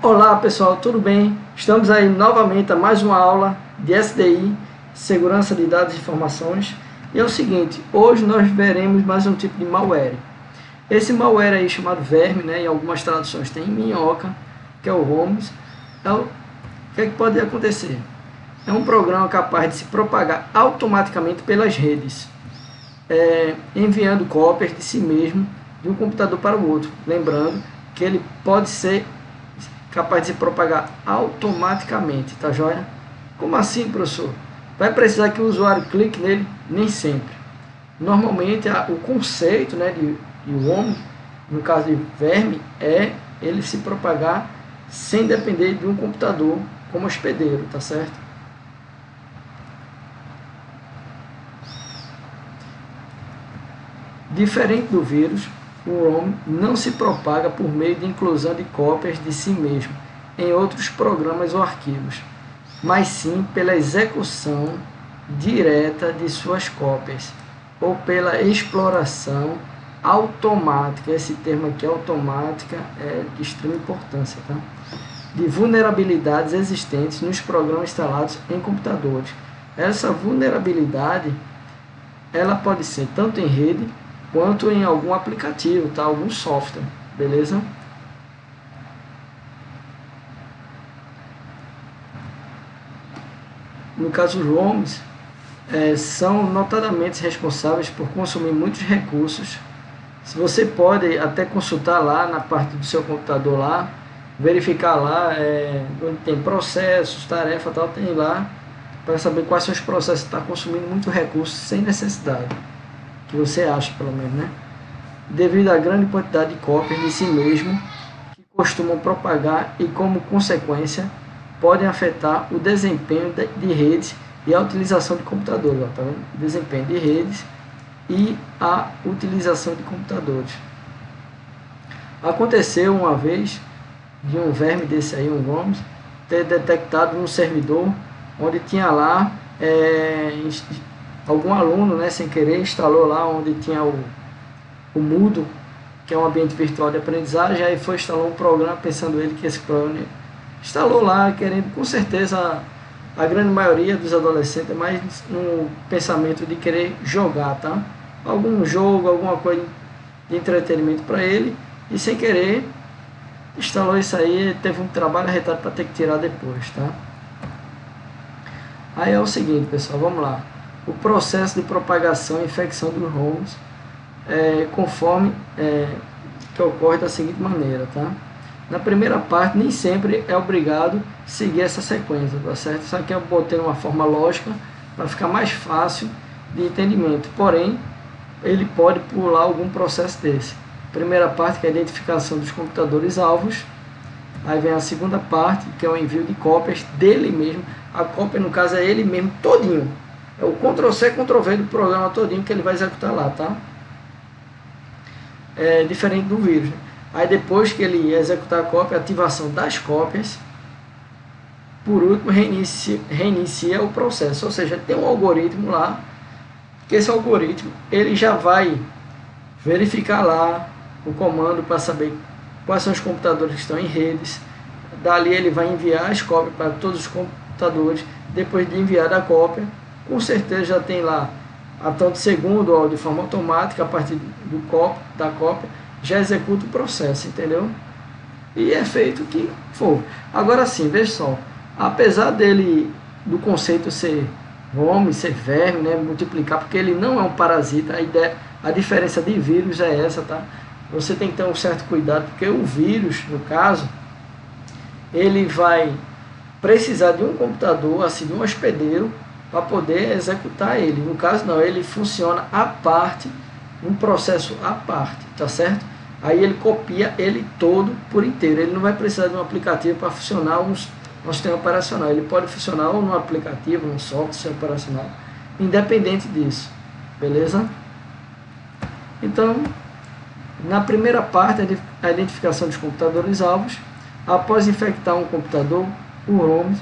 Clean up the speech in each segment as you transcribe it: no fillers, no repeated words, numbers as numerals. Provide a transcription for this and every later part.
Olá pessoal, tudo bem? Estamos aí novamente a mais uma aula de SDI, Segurança de Dados e Informações. E é o seguinte, hoje nós veremos mais um tipo de malware. Esse malware aí chamado verme, né, em algumas traduções tem minhoca, que é o worms. O que é que pode acontecer? É um programa capaz de se propagar automaticamente pelas redes, enviando cópias de si mesmo de um computador para o outro. Lembrando que ele pode ser capaz de se propagar automaticamente, tá joia? Como assim, professor? Vai precisar que o usuário clique nele? Nem sempre. Normalmente, o conceito, né, de worm, no caso de verme, é ele se propagar sem depender de um computador como hospedeiro, tá certo? Diferente do vírus, o worm não se propaga por meio de inclusão de cópias de si mesmo em outros programas ou arquivos, mas sim pela execução direta de suas cópias, ou pela exploração automática. Esse termo aqui, automática, é de extrema importância, tá? De vulnerabilidades existentes nos programas instalados em computadores. Essa vulnerabilidade, ela pode ser tanto em rede, quanto em algum aplicativo, tá? Algum software, beleza? No caso, os ROMs são notadamente responsáveis por consumir muitos recursos. Você pode até consultar lá na parte do seu computador lá, verificar lá onde tem processos, tarefa, tal, tem lá para saber quais são os processos que estão consumindo muito recurso sem necessidade. Que você acha, pelo menos, né? Devido à grande quantidade de cópias de si mesmo que costumam propagar e, como consequência, podem afetar o desempenho de redes e a utilização de computadores. Tá vendo? Desempenho de redes e a utilização de computadores. Aconteceu uma vez de um verme desse aí, um worms, ter detectado um servidor onde tinha lá algum aluno, né, sem querer, instalou lá onde tinha o Moodle, que é um ambiente virtual de aprendizagem. Aí foi instalar um programa, pensando ele que esse programa instalou lá, querendo, com certeza, a grande maioria dos adolescentes, mas no pensamento de querer jogar, tá? Algum jogo, alguma coisa de entretenimento para ele, e sem querer instalou isso aí, teve um trabalho arretado para ter que tirar depois, tá? Aí é o seguinte, pessoal, vamos lá. O processo de propagação e infecção dos ROMs conforme que ocorre da seguinte maneira, tá? Na primeira parte, nem sempre é obrigado seguir essa sequência, tá certo? Isso aqui eu botei uma forma lógica para ficar mais fácil de entendimento, porém, ele pode pular algum processo desse. Primeira parte, que é a identificação dos computadores alvos. Aí vem a segunda parte, que é o envio de cópias dele mesmo. A cópia, no caso, é ele mesmo todinho. É o Ctrl+C, Ctrl+V do programa todinho que ele vai executar lá, tá? É diferente do vírus. Aí depois que ele executar a cópia, ativação das cópias. Por último, reinicia o processo. Ou seja, tem um algoritmo lá, que esse algoritmo ele já vai verificar lá o comando para saber quais são os computadores que estão em redes. Dali ele vai enviar as cópias para todos os computadores. Depois de enviar a cópia, com certeza já tem lá a tanto segundo, ou de forma automática, a partir da cópia, já executa o processo, entendeu? E é feito o que for. Agora sim, veja só, apesar do conceito ser worm, ser verme, né, multiplicar, porque ele não é um parasita, a diferença de vírus é essa, tá? Você tem que ter um certo cuidado, porque o vírus, no caso, ele vai precisar de um computador, assim, de um hospedeiro, para poder executar ele. No caso não, ele funciona à parte, um processo à parte, tá certo? Aí ele copia ele todo por inteiro. Ele não vai precisar de um aplicativo para funcionar um sistema operacional. Ele pode funcionar ou no aplicativo, no software operacional, independente disso, beleza? Então, na primeira parte, a identificação dos computadores alvos. Após infectar um computador, o ROM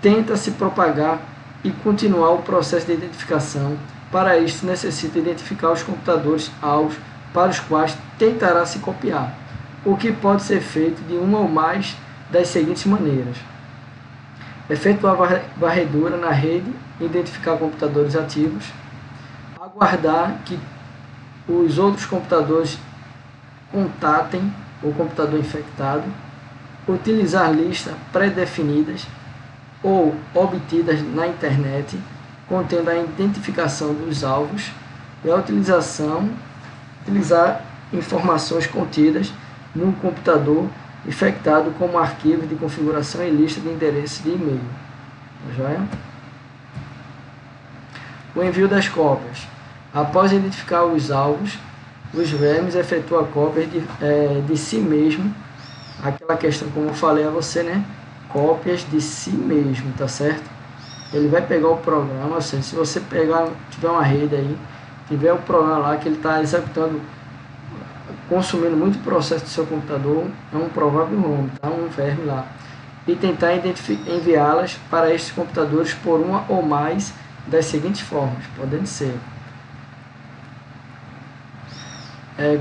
tenta se propagar e continuar o processo de identificação. Para isso, necessita identificar os computadores alvos para os quais tentará se copiar, o que pode ser feito de uma ou mais das seguintes maneiras: efetuar varredura na rede, identificar computadores ativos, aguardar que os outros computadores contatem o computador infectado, utilizar listas pré-definidas ou obtidas na internet, contendo a identificação dos alvos, e a utilizar informações contidas no computador infectado como arquivos de configuração e lista de endereços de e-mail. Tá joia? O envio das cópias. Após identificar os alvos, os vermes efetuam cópias de si mesmo. Aquela questão, como eu falei a você, né? Cópias de si mesmo, tá certo? Ele vai pegar o programa, ou seja, se você tiver uma rede aí, tiver o programa lá que ele está executando, consumindo muito processo do seu computador, é um provável ROM, tá? Um verme lá. E tentar enviá-las para estes computadores por uma ou mais das seguintes formas, podendo ser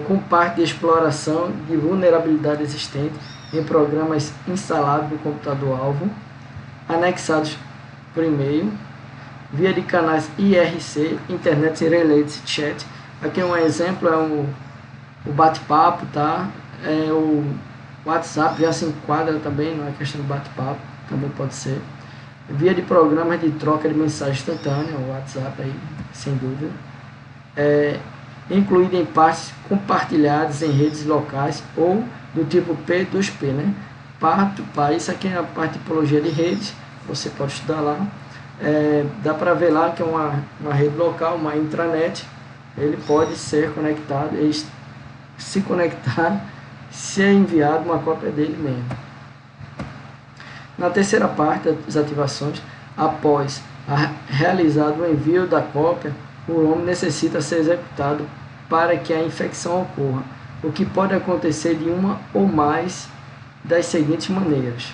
com parte de exploração de vulnerabilidade existente em programas instalados no computador-alvo, anexados por e-mail, via de canais IRC, Internet Related Chat. Aqui um exemplo é o bate-papo, tá? O WhatsApp já se enquadra também, não é questão de bate-papo, também pode ser. Via de programas de troca de mensagem instantânea, o WhatsApp aí, sem dúvida. Incluído em partes compartilhadas em redes locais ou do tipo P2P, né? Isso aqui é a parte de tipologia de redes, você pode estudar lá. Dá para ver lá que é uma rede local, uma intranet. Ele pode ser conectado, se conectar, ser enviado uma cópia dele mesmo. Na terceira parte das ativações, após realizado o envio da cópia, o ROM necessita ser executado para que a infecção ocorra, o que pode acontecer de uma ou mais das seguintes maneiras: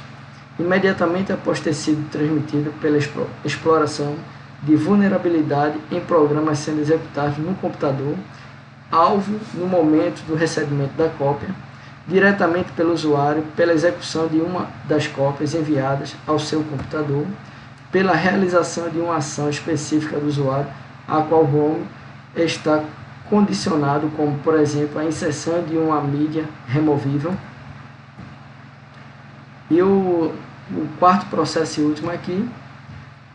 imediatamente após ter sido transmitido pela exploração de vulnerabilidade em programas sendo executados no computador, alvo no momento do recebimento da cópia, diretamente pelo usuário, pela execução de uma das cópias enviadas ao seu computador, pela realização de uma ação específica do usuário, a qual o ROM está condicionado, como por exemplo a inserção de uma mídia removível. E o quarto processo e último aqui: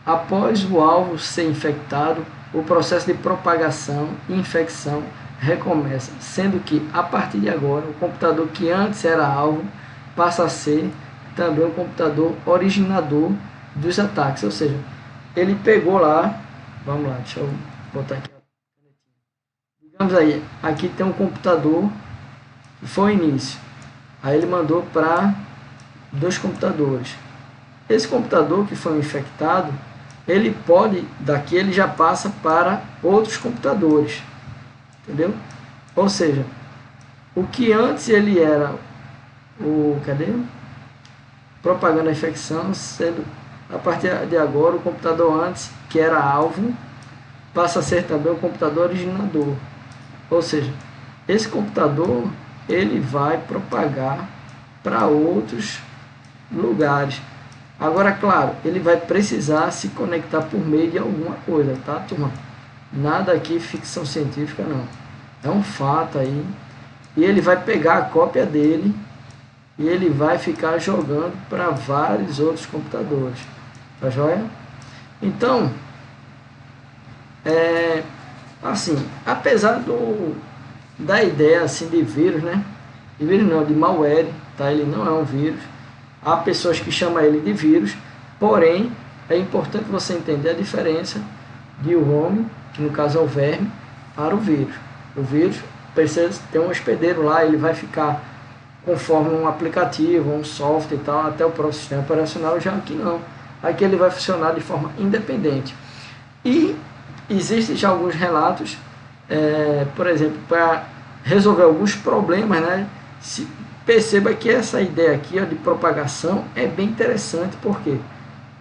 após o alvo ser infectado, o processo de propagação e infecção recomeça, sendo que a partir de agora o computador que antes era alvo passa a ser também o computador originador dos ataques, ou seja, ele pegou lá, vamos lá, deixa eu botar aqui, digamos aí, aqui tem um computador que foi o início, aí ele mandou para 2 computadores. Esse computador que foi infectado, ele pode, daqui ele já passa para outros computadores, entendeu? Ou seja, o que antes ele era propagando a infecção, sendo a partir de agora o computador antes que era alvo passa a ser também o computador originador. Ou seja, esse computador ele vai propagar para outros lugares. Agora, claro, ele vai precisar se conectar por meio de alguma coisa, tá, turma? Nada aqui ficção científica, não. É um fato aí. E ele vai pegar a cópia dele e ele vai ficar jogando para vários outros computadores. Tá joia? Então, assim, apesar da ideia assim de vírus, né? De vírus não, de malware, tá? Ele não é um vírus. Há pessoas que chamam ele de vírus, porém, é importante você entender a diferença de ROM, que no caso é o verme, para o vírus. O vírus precisa ter um hospedeiro lá, ele vai ficar conforme um aplicativo, um software e tal, até o próprio sistema operacional. Já aqui não. Aqui ele vai funcionar de forma independente. E existem já alguns relatos, por exemplo, para resolver alguns problemas, né? Perceba que essa ideia aqui, ó, de propagação é bem interessante. Por quê?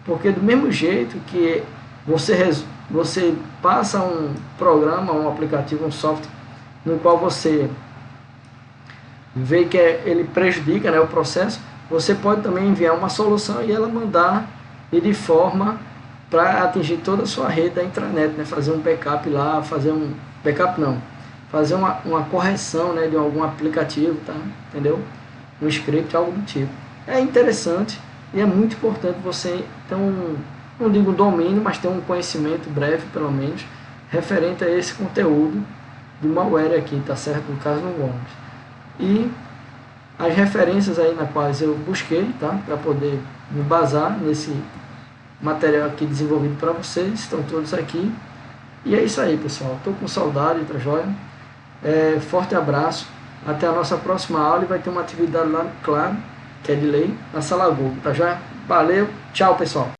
Porque do mesmo jeito que você passa um programa, um aplicativo, um software, no qual você vê que ele prejudica, né, o processo, você pode também enviar uma solução e ela mandar e de forma para atingir toda a sua rede da intranet, né? Fazer um backup lá, fazer um backup não, fazer uma correção, né, de algum aplicativo, tá? Entendeu? Um script, algo do tipo. É interessante e é muito importante você ter não digo domínio, mas ter um conhecimento breve, pelo menos, referente a esse conteúdo do malware aqui, tá certo? No caso do Gomes. E as referências aí nas quais eu busquei, tá? Para poder me basar nesse material aqui desenvolvido para vocês, estão todos aqui. E é isso aí, pessoal. Estou com saudade, tá joia? Forte abraço. Até a nossa próxima aula e vai ter uma atividade lá, claro, que é de lei, na Sala Google, tá joia? Valeu, tchau, pessoal.